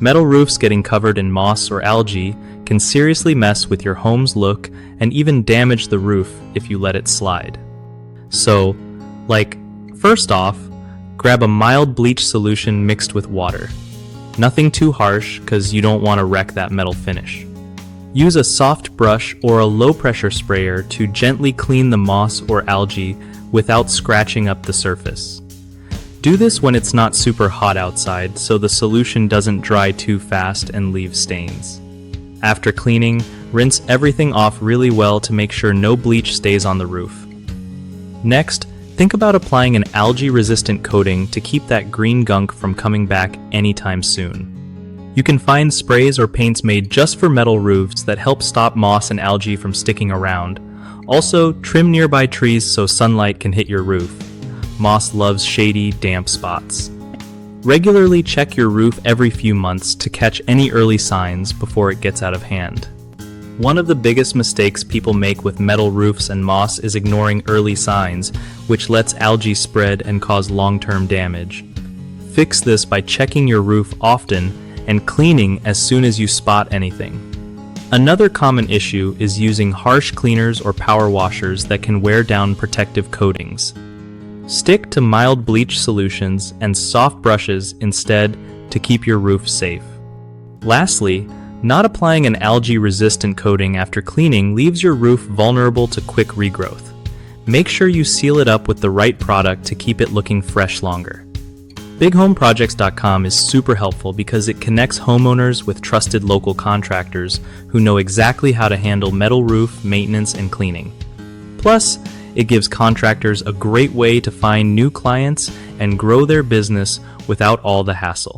Metal roofs getting covered in moss or algae can seriously mess with your home's look and even damage the roof if you let it slide. So, first off, grab a mild bleach solution mixed with water. Nothing too harsh because you don't want to wreck that metal finish. Use a soft brush or a low-pressure sprayer to gently clean the moss or algae without scratching up the surface. Do this when it's not super hot outside so the solution doesn't dry too fast and leave stains. After cleaning, rinse everything off really well to make sure no bleach stays on the roof. Next, think about applying an algae-resistant coating to keep that green gunk from coming back anytime soon. You can find sprays or paints made just for metal roofs that help stop moss and algae from sticking around. Also, trim nearby trees so sunlight can hit your roof. Moss loves shady, damp spots. Regularly check your roof every few months to catch any early signs before it gets out of hand. One of the biggest mistakes people make with metal roofs and moss is ignoring early signs, which lets algae spread and cause long-term damage. Fix this by checking your roof often and cleaning as soon as you spot anything. Another common issue is using harsh cleaners or power washers that can wear down protective coatings. Stick to mild bleach solutions and soft brushes instead to keep your roof safe. Lastly, not applying an algae-resistant coating after cleaning leaves your roof vulnerable to quick regrowth. Make sure you seal it up with the right product to keep it looking fresh longer. BigHomeProjects.com is super helpful because it connects homeowners with trusted local contractors who know exactly how to handle metal roof maintenance and cleaning. Plus, it gives contractors a great way to find new clients and grow their business without all the hassle.